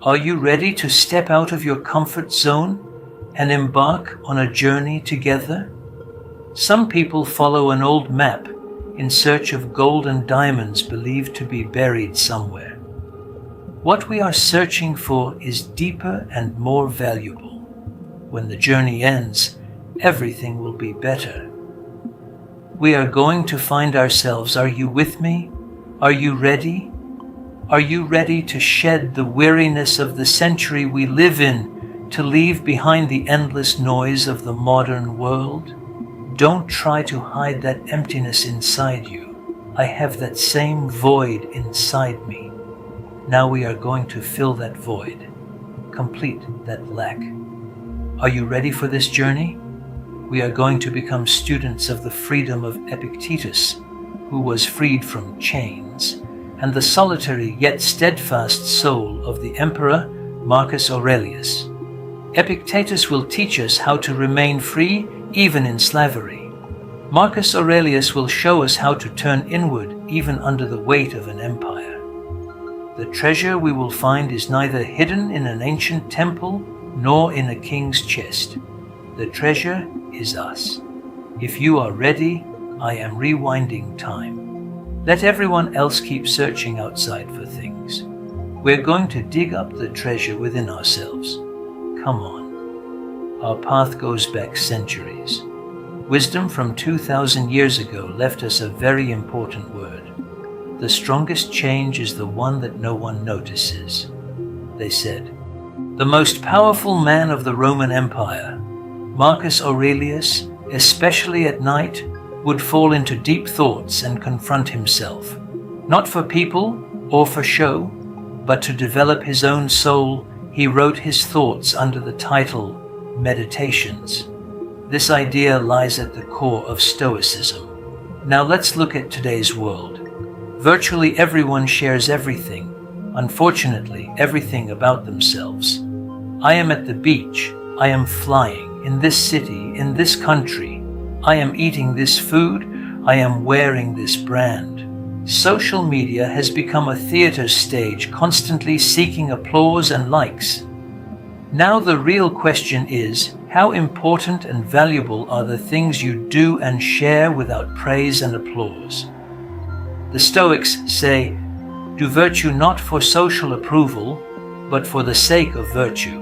Are you ready to step out of your comfort zone and embark on a journey together? Some people follow an old map in search of gold and diamonds believed to be buried somewhere. What we are searching for is deeper and more valuable. When the journey ends, everything will be better. We are going to find ourselves. Are you with me? Are you ready? Are you ready to shed the weariness of the century we live in, to leave behind the endless noise of the modern world? Don't try to hide that emptiness inside you. I have that same void inside me. Now we are going to fill that void, complete that lack. Are you ready for this journey? We are going to become students of the freedom of Epictetus, who was freed from chains, and the solitary yet steadfast soul of the Emperor Marcus Aurelius. Epictetus will teach us how to remain free even in slavery. Marcus Aurelius will show us how to turn inward even under the weight of an empire. The treasure we will find is neither hidden in an ancient temple nor in a king's chest. The treasure is us. If you are ready, I am rewinding time. Let everyone else keep searching outside for things. We're going to dig up the treasure within ourselves. Come on. Our path goes back centuries. Wisdom from 2,000 years ago left us a very important word. The strongest change is the one that no one notices. They said, the most powerful man of the Roman Empire, Marcus Aurelius, especially at night, would fall into deep thoughts and confront himself, not for people or for show, but to develop his own soul. He wrote his thoughts under the title Meditations. This idea lies at the core of Stoicism. Now let's look at today's world. Virtually everyone shares everything, unfortunately everything about themselves. I am at the beach, I am flying, in this city, in this country, I am eating this food, I am wearing this brand. Social media has become a theater stage, constantly seeking applause and likes. Now the real question is, how important and valuable are the things you do and share without praise and applause? The Stoics say, do virtue not for social approval, but for the sake of virtue.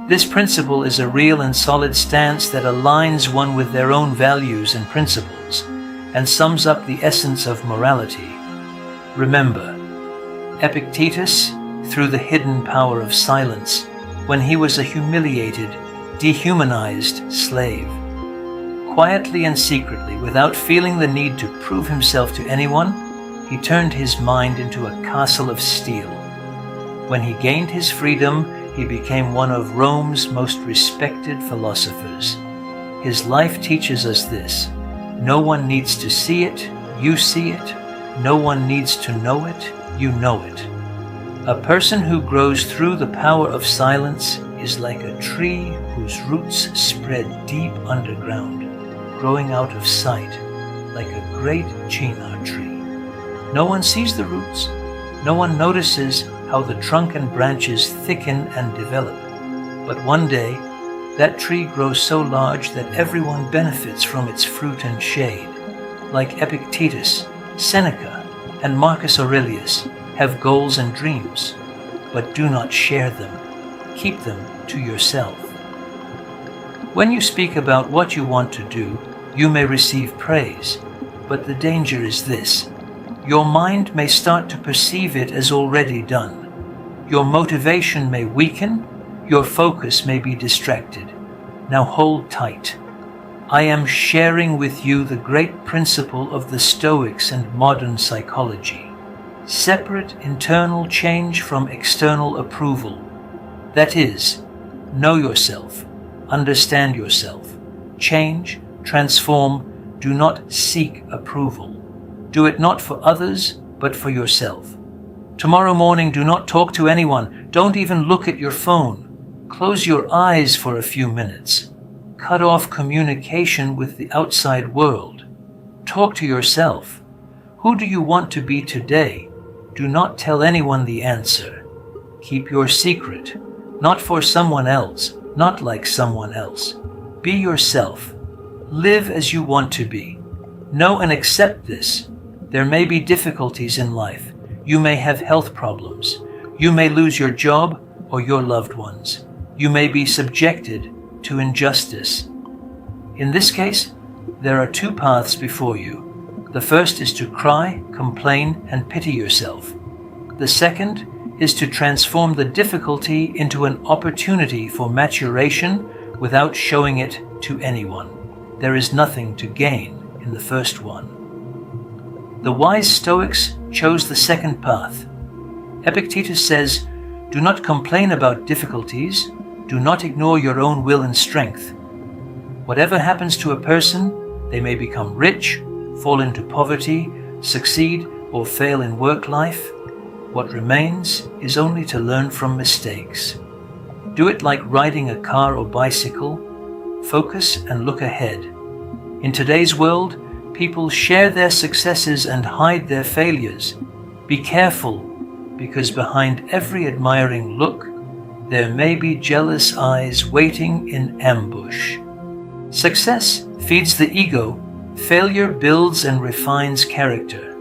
This principle is a real and solid stance that aligns one with their own values and principles, and sums up the essence of morality. Remember, Epictetus, through the hidden power of silence, when he was a humiliated, dehumanized slave, quietly and secretly, without feeling the need to prove himself to anyone, he turned his mind into a castle of steel. When he gained his freedom, he became one of Rome's most respected philosophers. His life teaches us this: no one needs to see it, you see it. No one needs to know it, you know it. A person who grows through the power of silence is like a tree whose roots spread deep underground, growing out of sight like a great chinar tree. No one sees the roots. No one notices how the trunk and branches thicken and develop. But one day, that tree grows so large that everyone benefits from its fruit and shade. Like Epictetus, Seneca, and Marcus Aurelius have goals and dreams, but do not share them. Keep them to yourself. When you speak about what you want to do, you may receive praise, but the danger is this: your mind may start to perceive it as already done. Your motivation may weaken, your focus may be distracted. Now hold tight. I am sharing with you the great principle of the Stoics and modern psychology. Separate internal change from external approval. That is, know yourself, understand yourself, change, transform, do not seek approval. Do it not for others, but for yourself. Tomorrow morning, do not talk to anyone. Don't even look at your phone. Close your eyes for a few minutes. Cut off communication with the outside world. Talk to yourself. Who do you want to be today? Do not tell anyone the answer. Keep your secret, not for someone else, not like someone else. Be yourself. Live as you want to be. Know and accept this. There may be difficulties in life. You may have health problems. You may lose your job or your loved ones. You may be subjected to injustice. In this case, there are two paths before you. The first is to cry, complain, and pity yourself. The second is to transform the difficulty into an opportunity for maturation without showing it to anyone. There is nothing to gain in the first one. The wise Stoics chose the second path. Epictetus says, "Do not complain about difficulties. Do not ignore your own will and strength. Whatever happens to a person, they may become rich, fall into poverty, succeed, or fail in work life. What remains is only to learn from mistakes. Do it like riding a car or bicycle. Focus and look ahead. In today's world, people share their successes and hide their failures. Be careful, because behind every admiring look, there may be jealous eyes waiting in ambush." Success feeds the ego. Failure builds and refines character.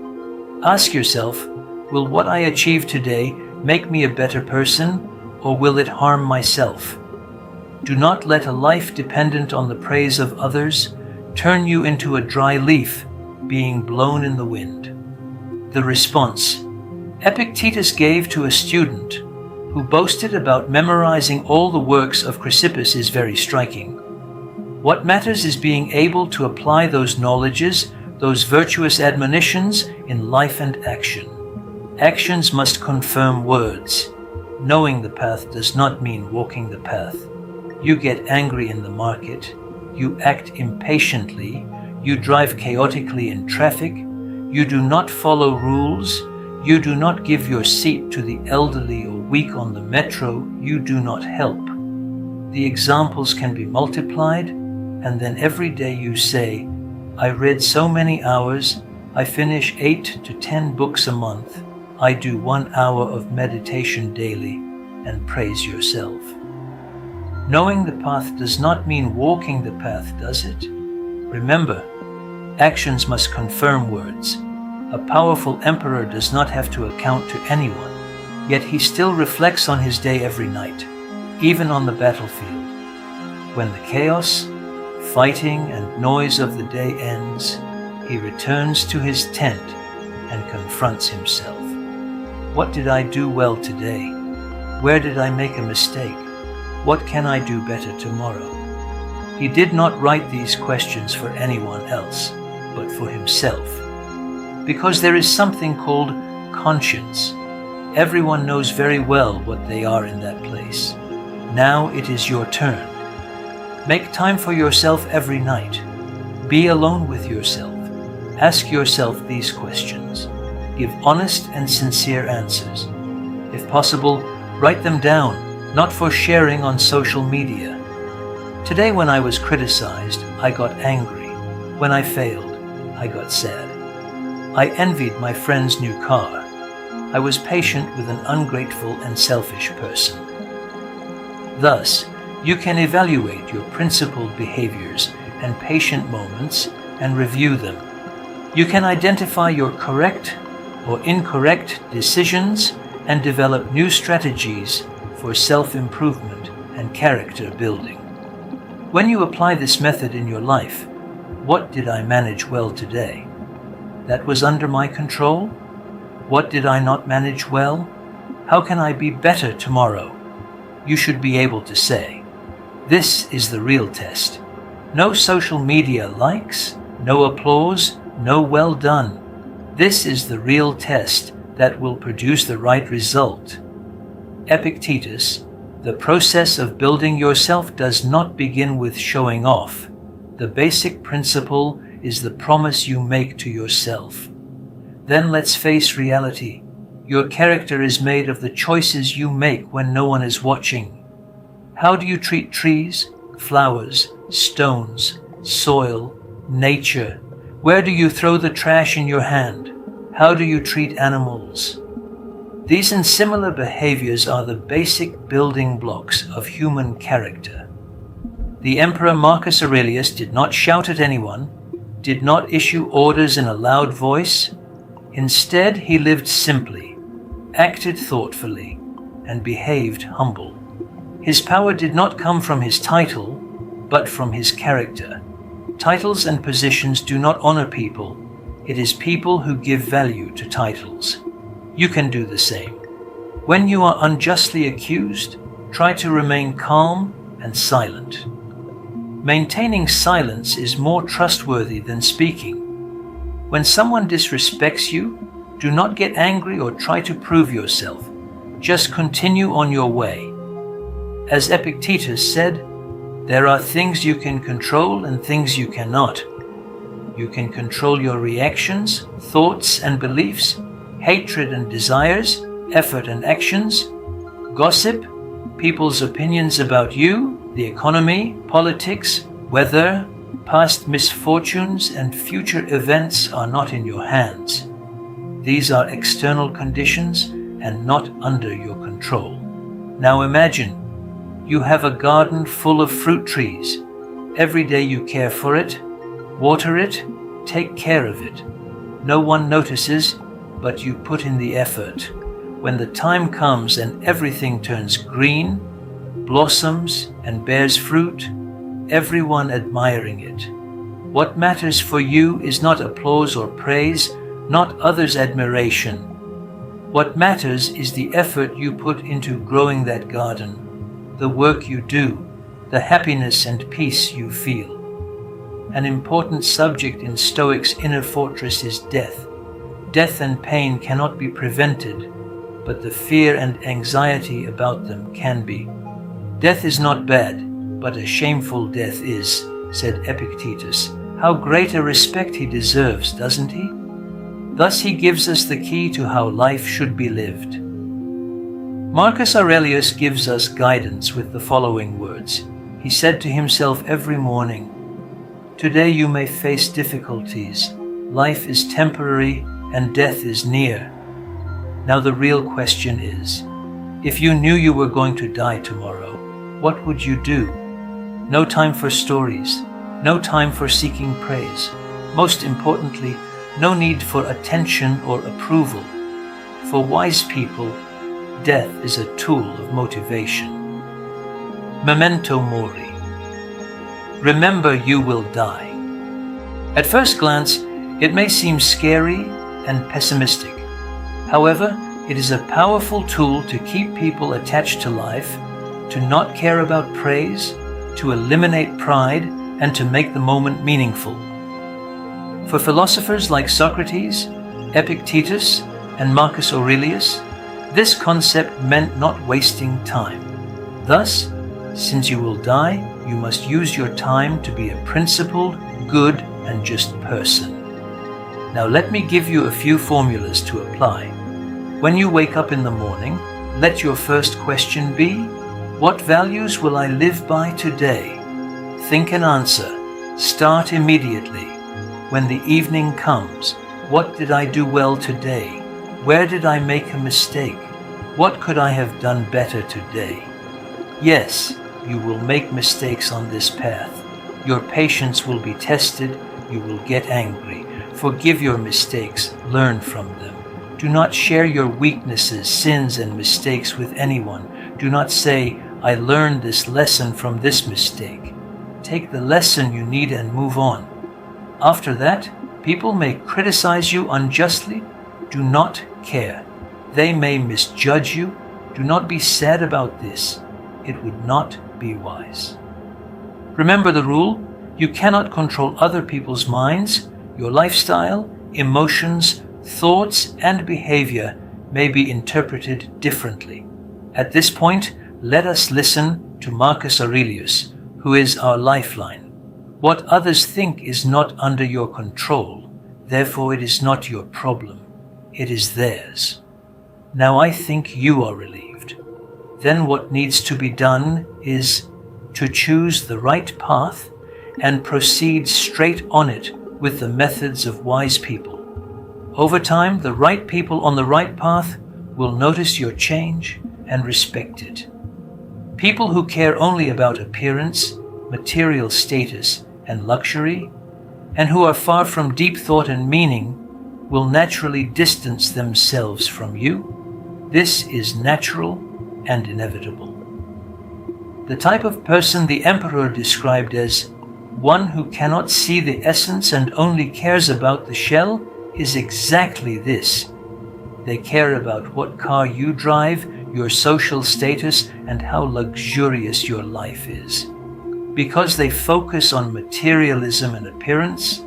Ask yourself, will what I achieve today make me a better person, or will it harm myself? Do not let a life dependent on the praise of others turn you into a dry leaf being blown in the wind. The response Epictetus gave to a student who boasted about memorizing all the works of Chrysippus is very striking. What matters is being able to apply those knowledges, those virtuous admonitions in life and action. Actions must confirm words. Knowing the path does not mean walking the path. You get angry in the market. You act impatiently. You drive chaotically in traffic. You do not follow rules. You do not give your seat to the elderly or weak on the metro. You do not help. The examples can be multiplied, and then every day you say, "I read so many hours. I finish 8 to 10 books a month. I do 1 hour of meditation daily," and praise yourself. Knowing the path does not mean walking the path, does it? Remember, actions must confirm words. A powerful emperor does not have to account to anyone, yet he still reflects on his day every night, even on the battlefield. When the chaos, fighting, and noise of the day ends, he returns to his tent and confronts himself. What did I do well today? Where did I make a mistake? What can I do better tomorrow? He did not write these questions for anyone else, but for himself. Because there is something called conscience. Everyone knows very well what they are in that place. Now it is your turn. Make time for yourself every night. Be alone with yourself. Ask yourself these questions. Give honest and sincere answers. If possible, write them down, not for sharing on social media. Today when I was criticized, I got angry. When I failed, I got sad. I envied my friend's new car. I was patient with an ungrateful and selfish person. Thus, you can evaluate your principled behaviors and patient moments and review them. You can identify your correct or incorrect decisions and develop new strategies for self-improvement and character building. When you apply this method in your life, what did I manage well today? That was under my control? What did I not manage well? How can I be better tomorrow? You should be able to say, this is the real test. No social media likes, no applause, no well done. This is the real test that will produce the right result. Epictetus, the process of building yourself does not begin with showing off. The basic principle is the promise you make to yourself. Then let's face reality. Your character is made of the choices you make when no one is watching. How do you treat trees, flowers, stones, soil, nature? Where do you throw the trash in your hand? How do you treat animals? These and similar behaviors are the basic building blocks of human character. The Emperor Marcus Aurelius did not shout at anyone, did not issue orders in a loud voice. Instead, he lived simply, acted thoughtfully, and behaved humble. His power did not come from his title, but from his character. Titles and positions do not honor people. It is people who give value to titles. You can do the same. When you are unjustly accused, try to remain calm and silent. Maintaining silence is more trustworthy than speaking. When someone disrespects you, do not get angry or try to prove yourself. Just continue on your way. As Epictetus said, there are things you can control and things you cannot. You can control your reactions, thoughts and beliefs, hatred and desires, effort and actions, gossip, people's opinions about you, the economy, politics, weather, past misfortunes, and future events are not in your hands. These are external conditions and not under your control. Now imagine you have a garden full of fruit trees. Every day you care for it, water it, take care of it. No one notices, but you put in the effort. When the time comes and everything turns green, blossoms, and bears fruit, everyone admiring it. What matters for you is not applause or praise, not others' admiration. What matters is the effort you put into growing that garden, the work you do, the happiness and peace you feel. An important subject in Stoic's inner fortress is death. Death and pain cannot be prevented, but the fear and anxiety about them can be. Death is not bad, but a shameful death is, said Epictetus. How great a respect he deserves, doesn't he? Thus he gives us the key to how life should be lived. Marcus Aurelius gives us guidance with the following words. He said to himself every morning, "Today you may face difficulties. Life is temporary and death is near." Now the real question is, if you knew you were going to die tomorrow, what would you do? No time for stories, no time for seeking praise. Most importantly, no need for attention or approval. For wise people, death is a tool of motivation. Memento mori. Remember you will die. At first glance, it may seem scary and pessimistic. However, it is a powerful tool to keep people attached to life, to not care about praise, to eliminate pride, and to make the moment meaningful. For philosophers like Socrates, Epictetus, and Marcus Aurelius, this concept meant not wasting time. Thus, since you will die, you must use your time to be a principled, good, and just person. Now let me give you a few formulas to apply. When you wake up in the morning, let your first question be, what values will I live by today? Think and answer. Start immediately. When the evening comes, what did I do well today? Where did I make a mistake? What could I have done better today? Yes, you will make mistakes on this path. Your patience will be tested. You will get angry. Forgive your mistakes. Learn from them. Do not share your weaknesses, sins, and mistakes with anyone. Do not say, I learned this lesson from this mistake. Take the lesson you need and move on. After that, people may criticize you unjustly. Do not care. They may misjudge you. Do not be sad about this. It would not be wise. Remember the rule, you cannot control other people's minds. Your lifestyle, emotions, thoughts, and behavior may be interpreted differently. At this point, let us listen to Marcus Aurelius, who is our lifeline. What others think is not under your control, therefore it is not your problem. It is theirs. Now I think you are relieved. Then what needs to be done is to choose the right path and proceed straight on it with the methods of wise people. Over time, the right people on the right path will notice your change and respect it. People who care only about appearance, material status, and luxury, and who are far from deep thought and meaning, will naturally distance themselves from you. This is natural and inevitable. The type of person the emperor described as one who cannot see the essence and only cares about the shell is exactly this. They care about what car you drive, your social status, and how luxurious your life is. Because they focus on materialism and appearance,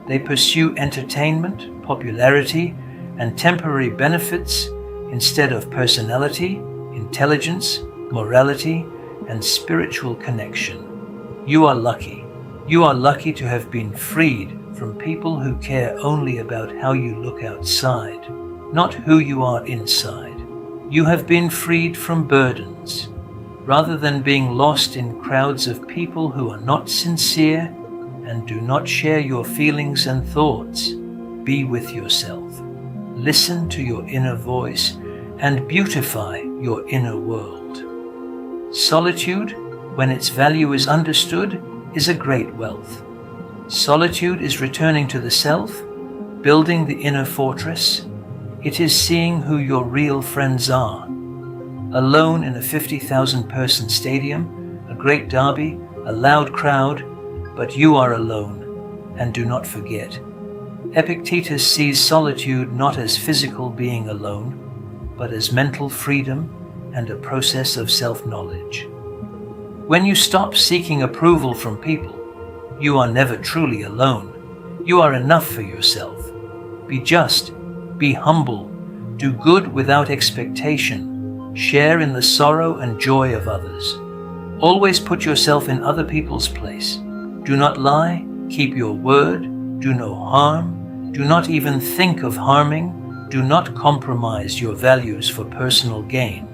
they pursue entertainment, popularity, and temporary benefits instead of personality, intelligence, morality, and spiritual connection. You are lucky. You are lucky to have been freed from people who care only about how you look outside, not who you are inside. You have been freed from burdens, rather than being lost in crowds of people who are not sincere and do not share your feelings and thoughts. Be with yourself. Listen to your inner voice and beautify your inner world. Solitude, when its value is understood, is a great wealth. Solitude is returning to the self, building the inner fortress. It is seeing who your real friends are. Alone in a 50,000-person stadium, a great derby, a loud crowd, but you are alone, and do not forget. Epictetus sees solitude not as physical being alone, but as mental freedom and a process of self-knowledge. When you stop seeking approval from people, you are never truly alone. You are enough for yourself. Be just, be humble, do good without expectation, share in the sorrow and joy of others. Always put yourself in other people's place. Do not lie, keep your word, do no harm, do not even think of harming, do not compromise your values for personal gain.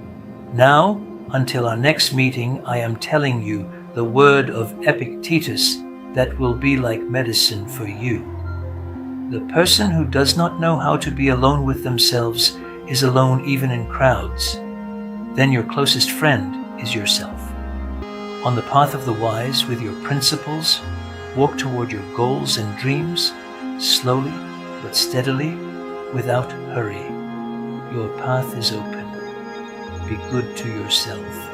Now, until our next meeting, I am telling you the word of Epictetus that will be like medicine for you. The person who does not know how to be alone with themselves is alone even in crowds. Then your closest friend is yourself. On the path of the wise, with your principles, walk toward your goals and dreams, slowly but steadily, without hurry. Your path is open. Be good to yourself.